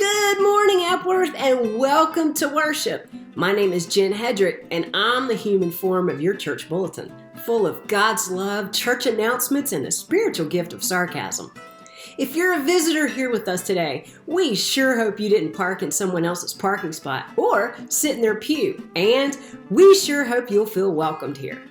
Good morning, Epworth, and welcome to worship. My name is Jen Hedrick, and I'm the human form of your church bulletin, full of God's love, church announcements, and the spiritual gift of sarcasm. If you're a visitor here with us today, we sure hope you didn't park in someone else's parking spot or sit in their pew, and we sure hope you'll feel welcomed here.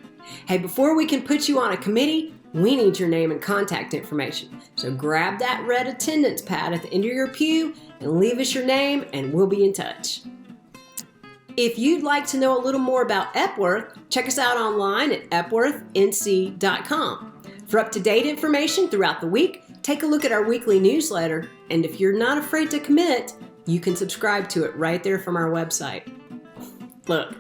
Hey, before we can put you on a committee, we need your name and contact information. So grab that red attendance pad at the end of your pew and leave us your name and we'll be in touch. If you'd like to know a little more about Epworth, check us out online at epworthnc.com. For up-to-date information throughout the week, take a look at our weekly newsletter, and if you're not afraid to commit, you can subscribe to it right there from our website. Look,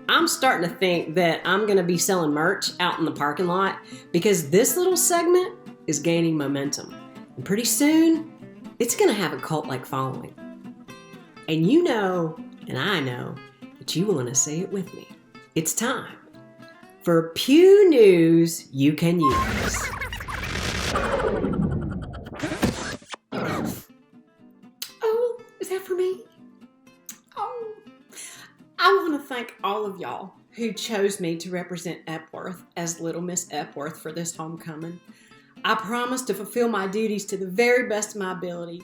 I'm starting to think that I'm going to be selling merch out in the parking lot because this little segment is gaining momentum. And pretty soon, it's going to have a cult-like following. And you know, and I know, that you want to say it with me. It's time for Pew News You Can Use. Oh, is that for me? Oh. I want to thank all of y'all who chose me to represent Epworth as Lil Ms. Epworth for this homecoming. I promise to fulfill my duties to the very best of my ability.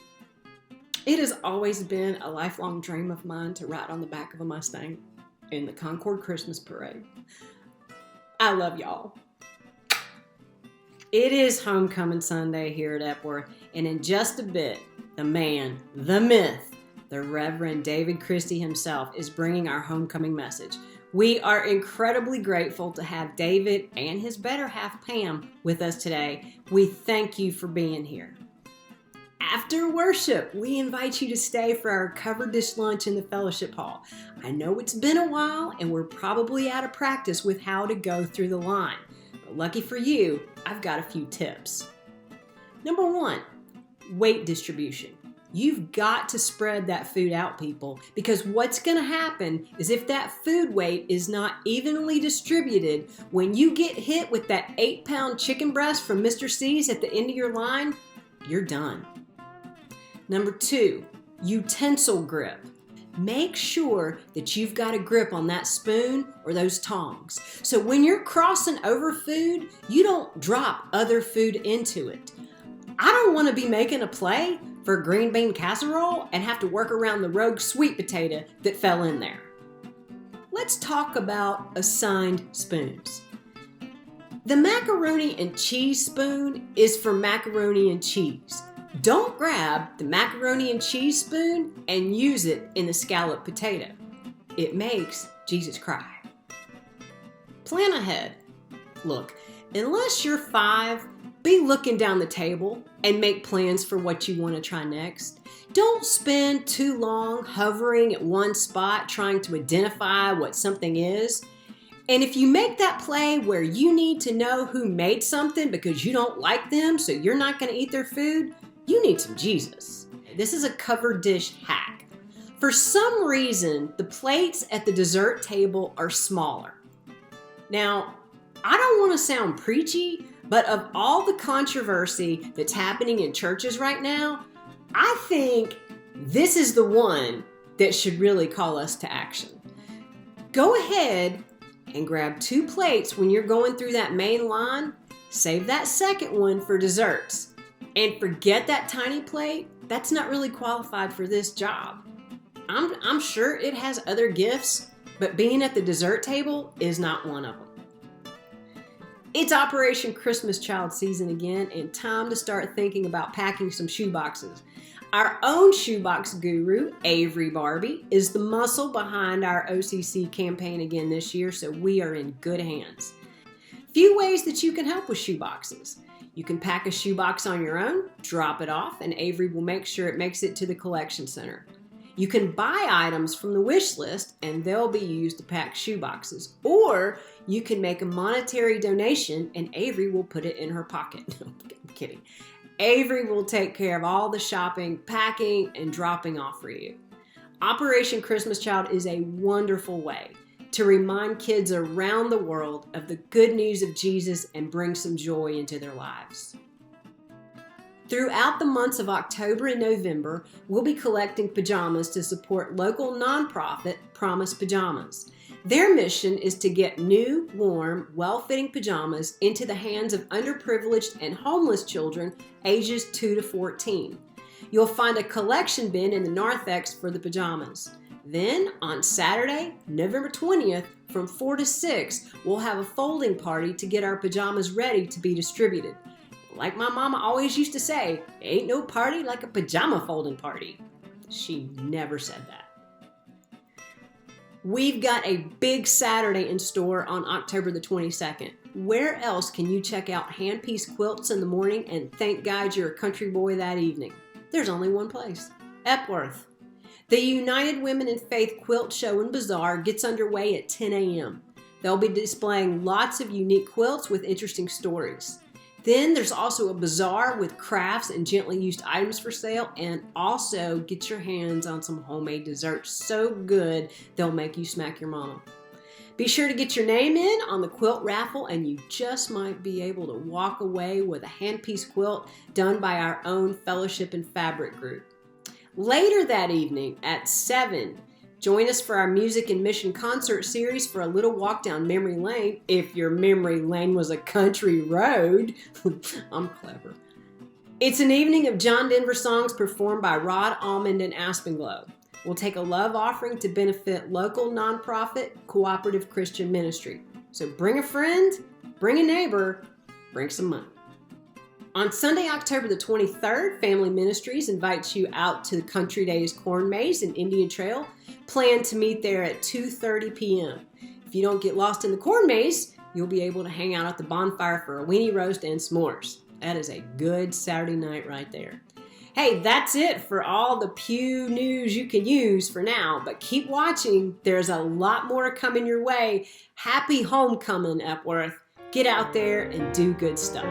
It has always been a lifelong dream of mine to ride on the back of a Mustang in the Concord Christmas Parade. I love y'all. It is Homecoming Sunday here at Epworth, and in just a bit, the man, the myth, the Reverend David Christie himself is bringing our homecoming message. We are incredibly grateful to have David and his better half Pam with us today. We thank you for being here. After worship, we invite you to stay for our covered dish lunch in the fellowship hall. I know it's been a while and we're probably out of practice with how to go through the line. But lucky for you, I've got a few tips. Number 1, weight distribution. You've got to spread that food out, people, because what's going to happen is if that food weight is not evenly distributed, when you get hit with that 8-pound chicken breast from Mr. C's at the end of your line, you're done. Number 2, utensil grip. Make sure that you've got a grip on that spoon or those tongs. So when you're crossing over food, you don't drop other food into it. I don't want to be making a play for green bean casserole and have to work around the rogue sweet potato that fell in there. Let's talk about assigned spoons. The macaroni and cheese spoon is for macaroni and cheese. Don't grab the macaroni and cheese spoon and use it in the scalloped potato. It makes Jesus cry. Plan ahead. Look, unless you're 5, be looking down the table and make plans for what you want to try next. Don't spend too long hovering at one spot trying to identify what something is. And if you make that play where you need to know who made something because you don't like them, so you're not going to eat their food, you need some Jesus. This is a covered dish hack. For some reason, the plates at the dessert table are smaller. Now, I don't want to sound preachy, but of all the controversy that's happening in churches right now, I think this is the one that should really call us to action. Go ahead and grab 2 plates when you're going through that main line. Save that second one for desserts. And forget that tiny plate. That's not really qualified for this job. I'm sure it has other gifts, but being at the dessert table is not one of them. It's Operation Christmas Child season again, and time to start thinking about packing some shoe boxes. Our own shoebox guru, Avery Barbie, is the muscle behind our OCC campaign again this year, so we are in good hands. Few ways that you can help with shoe boxes. You can pack a shoebox on your own, drop it off, and Avery will make sure it makes it to the collection center. You can buy items from the wish list and they'll be used to pack shoeboxes. Or you can make a monetary donation and Avery will put it in her pocket. No, I'm kidding. Avery will take care of all the shopping, packing, and dropping off for you. Operation Christmas Child is a wonderful way to remind kids around the world of the good news of Jesus and bring some joy into their lives. Throughout the months of October and November, we'll be collecting pajamas to support local nonprofit Promise Pajamas. Their mission is to get new, warm, well-fitting pajamas into the hands of underprivileged and homeless children ages 2 to 14. You'll find a collection bin in the narthex for the pajamas. Then, on Saturday, November 20th, from 4 to 6, we'll have a folding party to get our pajamas ready to be distributed. Like my mama always used to say, ain't no party like a pajama folding party. She never said that. We've got a big Saturday in store on October the 22nd. Where else can you check out hand-piece quilts in the morning and thank God you're a country boy that evening? There's only one place, Epworth. The United Women in Faith Quilt Show and Bazaar gets underway at 10 a.m. They'll be displaying lots of unique quilts with interesting stories. Then there's also a bazaar with crafts and gently used items for sale, and also get your hands on some homemade desserts so good they'll make you smack your mama. Be sure to get your name in on the quilt raffle, and you just might be able to walk away with a handpiece quilt done by our own Fellowship and Fabric group. Later that evening at 7, join us for our Music and Mission concert series for a little walk down memory lane, if your memory lane was a country road. I'm clever. It's an evening of John Denver songs performed by Rod Almond and Aspenglow. We'll take a love offering to benefit local nonprofit cooperative Christian ministry. So bring a friend, bring a neighbor, bring some money. On Sunday, October the 23rd, Family Ministries invites you out to the Country Days Corn Maze and Indian Trail. Plan to meet there at 2:30 p.m. If you don't get lost in the corn maze, you'll be able to hang out at the bonfire for a weenie roast and s'mores. That is a good Saturday night right there. Hey, that's it for all the Pew news you can use for now, but keep watching. There's a lot more coming your way. Happy homecoming, Epworth. Get out there and do good stuff.